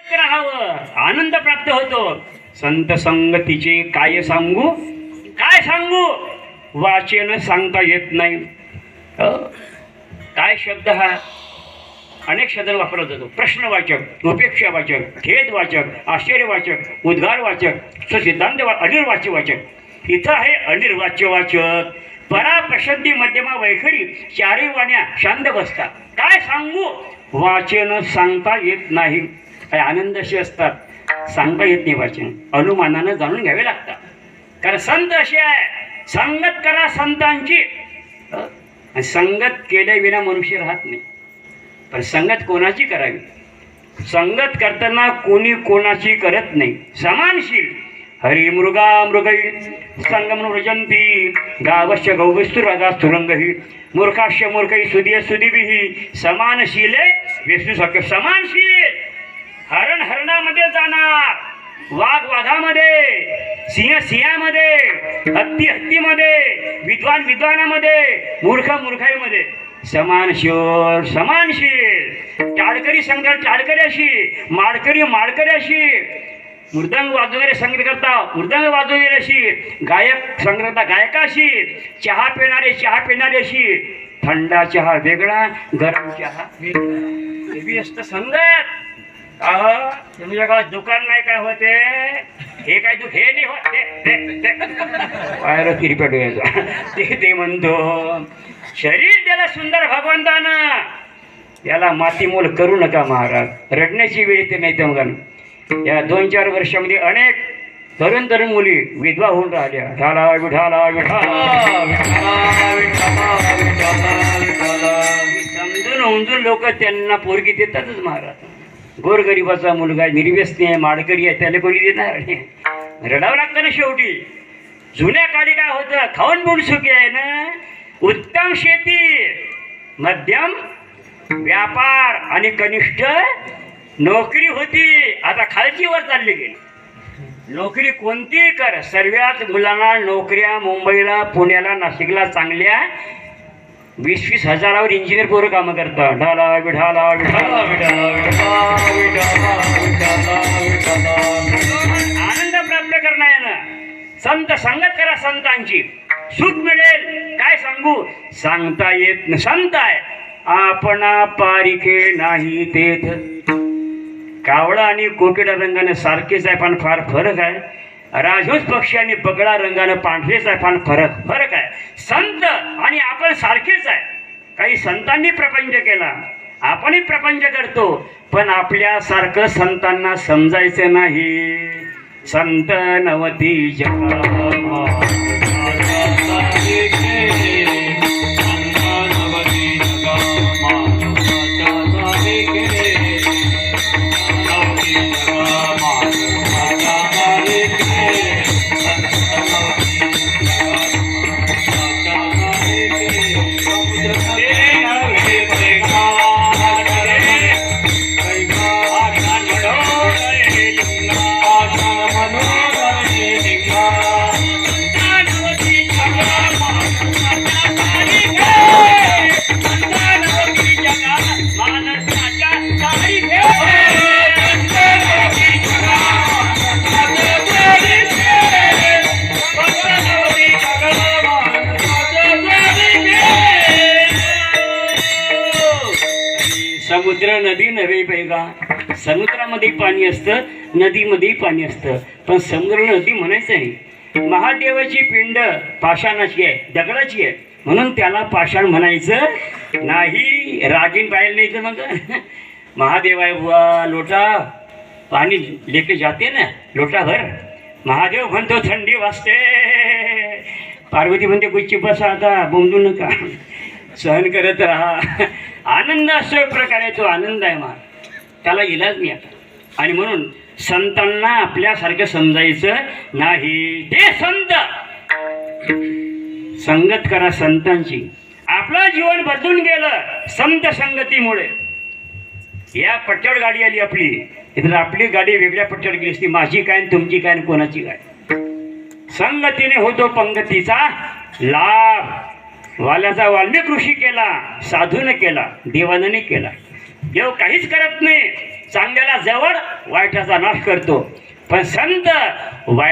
राहावं, आनंद प्राप्त होतो. संत संगतीचे काय सांगू, काय सांगू, वाचन सांगता येत नाही. काय शब्द हा अनेक शब्द वापरला जातो. प्रश्नवाचक, उपेक्षावाचक, खेदवाचक, आश्चर्यवाचक, उद्गारवाचक, सिद्धांत अनिर्वाच्य वाचक. इथं आहे अनिर्वाच्य वाचक. परा प्रशंती मध्यमा वैखरी चारी वाण्या शांत बसतात. काय सांगू, वाचन सांगता येत नाही. काय आनंद असे असतात, सांगता येत नाही. वाचन अनुमानानं जाणून घ्यावे लागतात. कारण संत असे आहे, संगत करा संतांची. संगत केल्याविना मनुष्य राहत नाही. पण संगत कोणाची करावी, संगत करताना कोणी कोणाची करत नाही. समानशील हरी मृगा मृगई संगम व्रजंती गावश्य गौविस्तु राजा सुरंगही मूर्खाश्य मूर्खई सुदिय सुदिभिही समानशीले विष्णू सख्य. समानशील हरण हरणामध्ये जाणार, वाघ वाघामध्ये, सिंह सिंहामध्ये, हत्ती हत्तीमध्ये, विद्वान विद्वानामध्ये, मूर्ख मूर्खाईमध्ये. समानशील समानशील. टाळकरी संगत टाळकऱ्याशी, माळकरी माळकऱ्याशी, मृदंग वाजवणारे संगीत करता मृदंग वाजवणाऱ्याशी, गायक संगीत गायकाशी, चहा पिणारे चहा पिणाऱ्याशी. थंडा चहा वेगळा, गरम चहा वेगळा. असतं संगत. तुमच्या गावात दुकान नाही काय होते, हे काय तू हे नाही होत पायर किरपेट यायचा ते म्हणतो. शरीर त्याला सुंदर भगवंतानं, याला मातीमोल करू नका महाराज. रडण्याची वेळ येते नाही. तर मग या 2-4 वर्षामध्ये अनेक तरुण तरुण मुली विधवा होऊन राहिल्या. विठाला विठाला समजून उमजून लोक त्यांना पोरगी देतातच महाराज. गोरगरिबाचा मुलगा निर्व्यसनी आहे, माडकरी आहे, त्याला कोणी देणार नाही. रडावं लागतं ना शेवटी. जुन्या काळी काय होतं, खाऊन पिऊन सुखी आहे ना. उत्तम शेती, मध्यम व्यापार आणि कनिष्ठ नोकरी होती. आता खालची वर चालली गेली. नोकरी कोणती कर, सर्वात मुलांना नोकऱ्या मुंबईला, पुण्याला, नाशिकला चांगल्या 20-20 हजारावर इंजिनियर पोरं कामं करतात. ढाला विठाला विठाला विठाला आनंद प्राप्त करणार ना. संत संगत करा संतांची, सुख मिळेल. काय सांगू, सांगता येत न. संत आहे आपणा पारिखे नाही तेथ. कावळा आणि कोकिळा रंगाने सारखेच आहे, पण फार फरक आहे. राजहंस पक्षी आणि बगळा रंगाने पांढरेच आहे, पण फरक आहे. संत आणि आपण सारखेच आहे. काही संतांनी प्रपंच केला, आपणही प्रपंच करतो, पण आपल्यासारखं संतांना समजायचं नाही. संत नवती जगा समुद्र नदी नव्हे पैगा. समुद्रामध्ये पाणी असतं, नदीमध्ये पाणी असतं, पण समुद्र नदी म्हणायचं नाही. महादेवाची पिंड पाषाणाची आहे, दगडाची आहे, म्हणून त्याला पाषाण म्हणायचं नाही. रागीन पाहिलं नाही तर मग महादेव आहे बुवा, लोटा पाणी लेके जाते ना लोटाभर. महादेव म्हणतो थंडी वाजते, पार्वती म्हणते गुच्ची बसा आता, बोंबू नका, सहन करत राहा. आनंद असो एक प्रकारे, तो आनंद आहे मा, त्याला इलाज नाही आता. आणि म्हणून संतांना आपल्यासारखं समजायचं नाही. ते संत संगत करा संतांची. आपलं जीवन बदलून गेलं संत संगतीमुळे. या पट्ट्यावर गाडी आली आपली, इथं आपली गाडी वेगळ्या पट्ट्यावर गेली असती. माझी काय तुमची काय कोणाची काय. संगतीने होतो पंगतीचा लाभ. वाल्याचा वाल्मिक ऋषी केला, साधूने केला, देवाने केला. देव काहीच करत नाही. चांगल्याला जवळ, वाईटाचा नाश करतो. पण संत वाईट